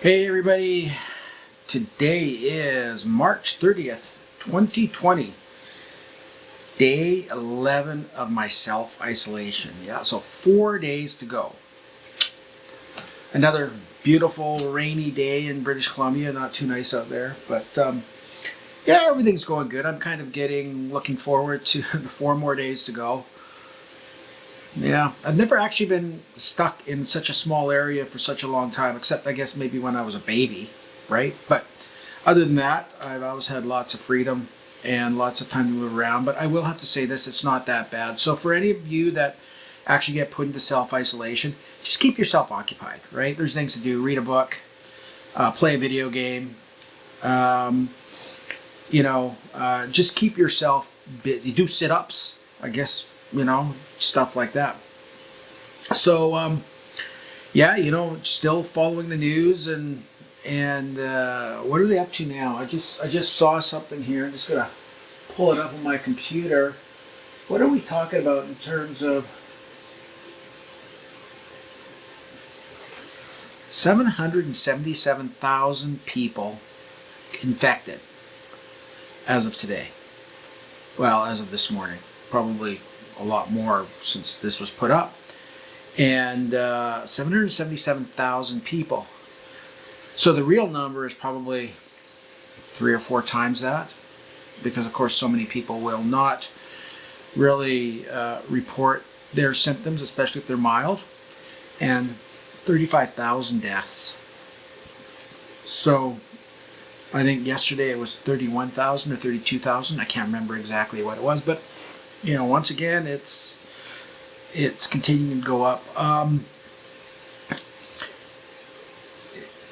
Hey everybody, today is March 30th, 2020, day 11 of my self-isolation. Yeah, so 4 days to go. Another beautiful rainy day in British Columbia, not too nice out there, but yeah, everything's going good. I'm kind of looking forward to the 4 more days to go. Yeah, I've never actually been stuck in such a small area for such a long time, except I guess maybe when I was a baby, right? But other than that, I've always had lots of freedom and lots of time to move around. But I will have to say this, it's not that bad. So for any of you that actually get put into self-isolation, just keep yourself occupied, right? There's things to do. Read a book, play a video game, just keep yourself busy. Do sit-ups, I guess, stuff like that. So, still following the news and what are they up to now? I just saw something here. I'm just gonna pull it up on my computer. What are we talking about in terms of 777,000 people infected as of today? Well, as of this morning, probably a lot more since this was put up, and 777,000 people. So the real number is probably 3 or 4 times that, because of course so many people will not really report their symptoms, especially if they're mild, and 35,000 deaths. So I think yesterday it was 31,000 or 32,000. I can't remember exactly what it was, but once again, it's continuing to go up.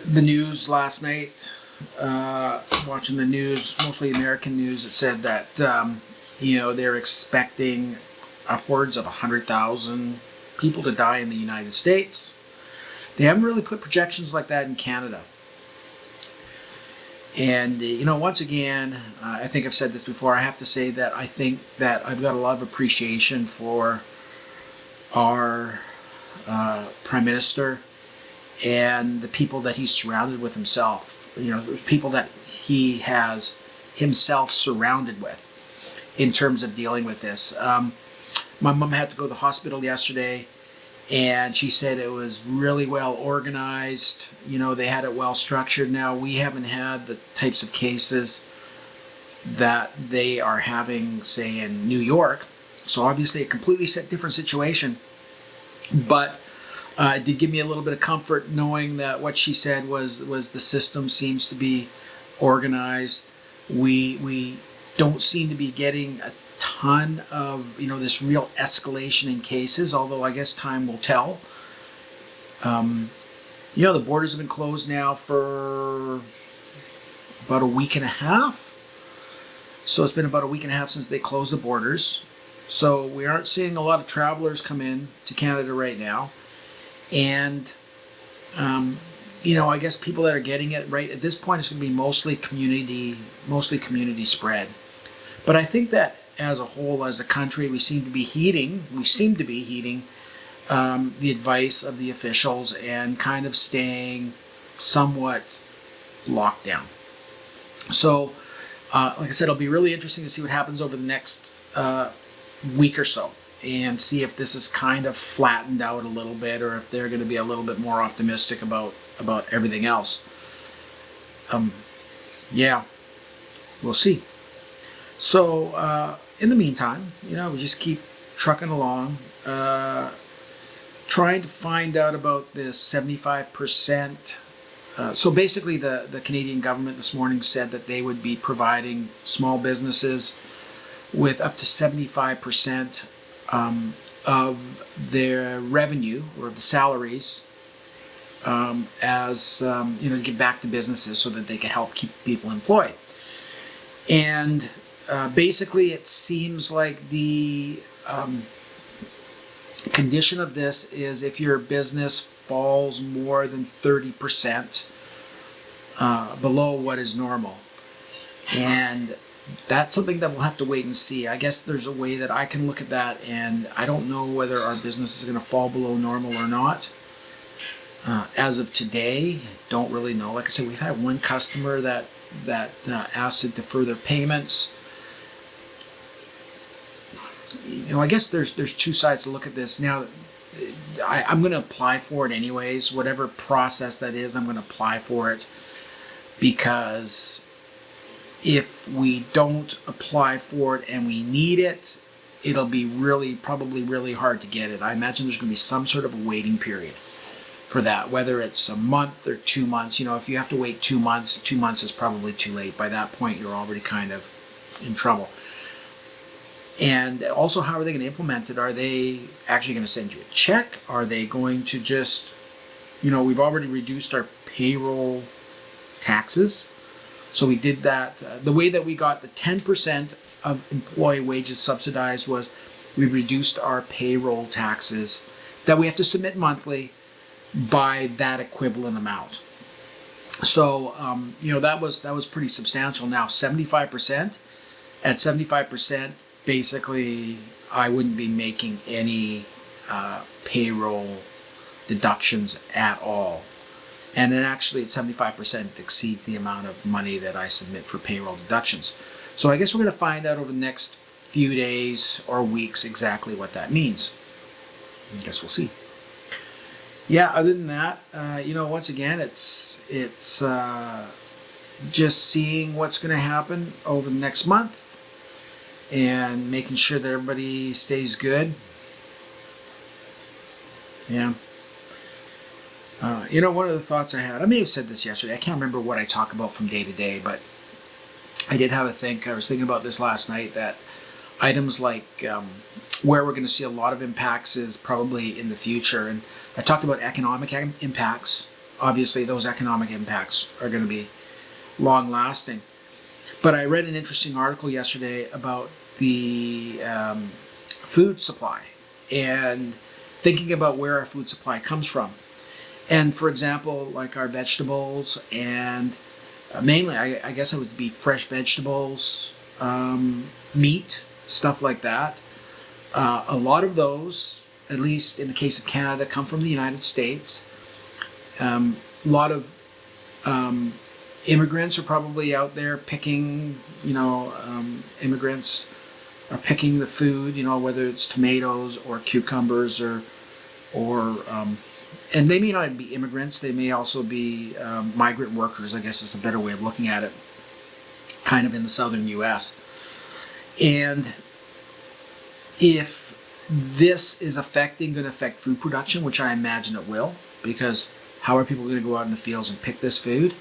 The news last night, watching the news, mostly American news, it said that they're expecting upwards of 100,000 people to die in the United States. They haven't really put projections like that in Canada. And, once again, I think I've said this before, I have to say that I think that I've got a lot of appreciation for our Prime Minister and the people that he's surrounded with himself, the people that he has himself surrounded with in terms of dealing with this. My mom had to go to the hospital yesterday, and she said it was really well organized. They had it well structured. Now, we haven't had the types of cases that they are having, say, in New York. So obviously a completely different situation. But it did give me a little bit of comfort knowing that what she said was the system seems to be organized. We don't seem to be getting a ton of this real escalation in cases, although I guess time will tell. The borders have been closed now for about a week and a half. So it's been about a week and a half since they closed the borders. So we aren't seeing a lot of travelers come in to Canada right now. And I guess people that are getting it right at this point, it's going to be mostly community spread. But I think that as a whole, as a country, we seem to be heeding the advice of the officials and kind of staying somewhat locked down. So, like I said, it'll be really interesting to see what happens over the next week or so and see if this is kind of flattened out a little bit or if they're going to be a little bit more optimistic about everything else. We'll see. So, in the meantime, we just keep trucking along, trying to find out about this 75%. So basically, the Canadian government this morning said that they would be providing small businesses with up to 75% of their revenue or the salaries to give back to businesses so that they can help keep people employed. And basically, it seems like the condition of this is if your business falls more than 30% below what is normal. And that's something that we'll have to wait and see. I guess there's a way that I can look at that, and I don't know whether our business is going to fall below normal or not. As of today, don't really know. Like I said, we've had one customer that asked to defer their payments. I guess there's two sides to look at this. Now, I'm going to apply for it anyways. Whatever process that is, I'm going to apply for it, because if we don't apply for it and we need it, it'll be probably really hard to get it. I imagine there's going to be some sort of a waiting period for that, whether it's a month or 2 months. If you have to wait 2 months, 2 months is probably too late. By that point, you're already kind of in trouble. And also, how are they going to implement it? Are they actually going to send you a check? Are they going to just, we've already reduced our payroll taxes. So we did that. The way that we got the 10% of employee wages subsidized was we reduced our payroll taxes that we have to submit monthly by that equivalent amount. So, that was pretty substantial. Now, 75%, at 75%, basically, I wouldn't be making any payroll deductions at all. And then actually at 75% exceeds the amount of money that I submit for payroll deductions. So I guess we're going to find out over the next few days or weeks exactly what that means. I guess we'll see. Yeah, other than that, once again, it's just seeing what's going to happen over the next month and making sure that everybody stays good. Yeah. One of the thoughts I had, I may have said this yesterday, I can't remember what I talk about from day to day, but I did have a think. I was thinking about this last night, that items like where we're going to see a lot of impacts is probably in the future. And I talked about economic impacts. Obviously, those economic impacts are going to be long lasting. But I read an interesting article yesterday about the food supply and thinking about where our food supply comes from. And for example, like our vegetables and mainly, I guess it would be fresh vegetables, meat, stuff like that. A lot of those, at least in the case of Canada, come from the United States. A lot of immigrants are probably out there picking, immigrants are picking the food, whether it's tomatoes or cucumbers or and they may not even be immigrants. They may also be migrant workers, I guess is a better way of looking at it, kind of in the southern U.S. And if this is going to affect food production, which I imagine it will, because how are people going to go out in the fields and pick this food?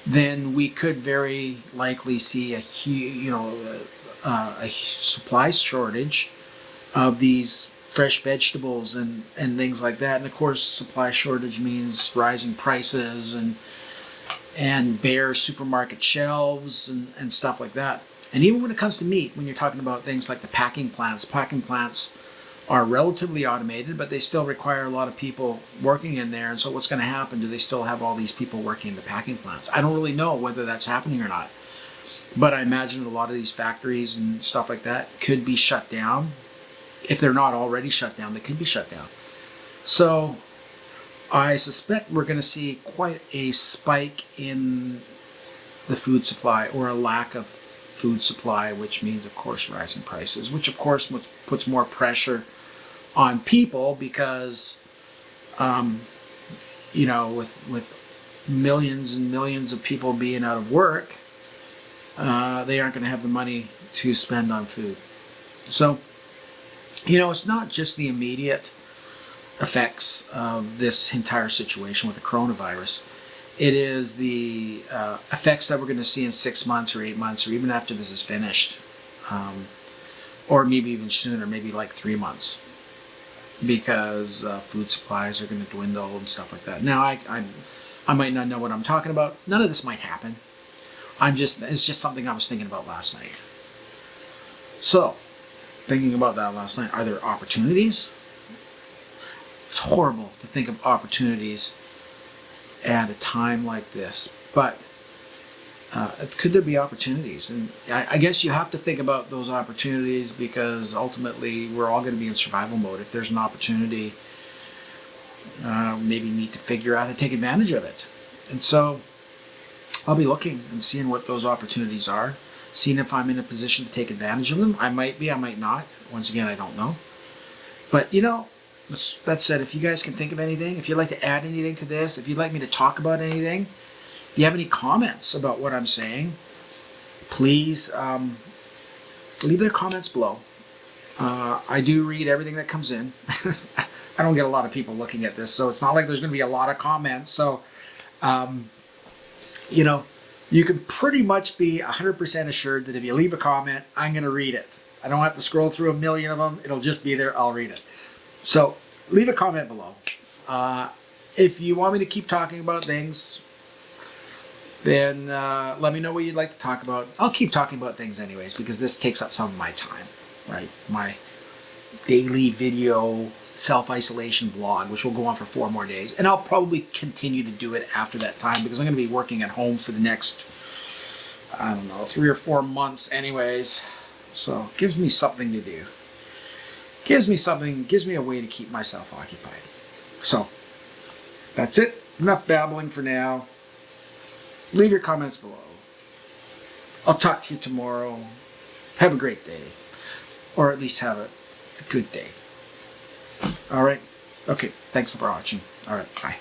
Then we could very likely see a supply shortage of these fresh vegetables and things like that. And of course, supply shortage means rising prices and bare supermarket shelves and stuff like that. And even when it comes to meat, when you're talking about things like the packing plants are relatively automated, but they still require a lot of people working in there. And so what's going to happen? Do they still have all these people working in the packing plants? I don't really know whether that's happening or not. But I imagine a lot of these factories and stuff like that could be shut down. If they're not already shut down, they could be shut down. So I suspect we're going to see quite a spike in the food supply, or a lack of food supply, which means, of course, rising prices, which, of course, puts more pressure on people because, with millions and millions of people being out of work, they aren't going to have the money to spend on food. So, it's not just the immediate effects of this entire situation with the coronavirus. It is the effects that we're going to see in 6 months or 8 months, or even after this is finished, or maybe even sooner, maybe like 3 months, because food supplies are going to dwindle and stuff like that. Now, I might not know what I'm talking about. None of this might happen. It's just something I was thinking about last night. So, thinking about that last night, are there opportunities? It's horrible to think of opportunities at a time like this, but could there be opportunities? And I guess you have to think about those opportunities, because ultimately we're all going to be in survival mode. If there's an opportunity, maybe need to figure out how to take advantage of it. And so I'll be looking and seeing what those opportunities are, seeing if I'm in a position to take advantage of them. I might be, I might not. Once again, I don't know. But, you know, that said, if you guys can think of anything, if you'd like to add anything to this, if you'd like me to talk about anything, if you have any comments about what I'm saying, please leave their comments below. I do read everything that comes in. I don't get a lot of people looking at this, so it's not like there's going to be a lot of comments. So, you know, you can pretty much be 100% assured that if you leave a comment, I'm going to read it. I don't have to scroll through a million of them. It'll just be there. I'll read it. So leave a comment below. If you want me to keep talking about things, then let me know what you'd like to talk about. I'll keep talking about things anyways, because this takes up some of my time, right? My daily video self-isolation vlog, which will go on for 4 more days. And I'll probably continue to do it after that time, because I'm going to be working at home for the next, I don't know, 3 or 4 months anyways. So it gives me something to do. Gives me a way to keep myself occupied. So that's it. Enough babbling for now. Leave your comments below. I'll talk to you tomorrow. Have a great day. Or at least have a good day. All right. Okay. Thanks for watching. All right. Bye.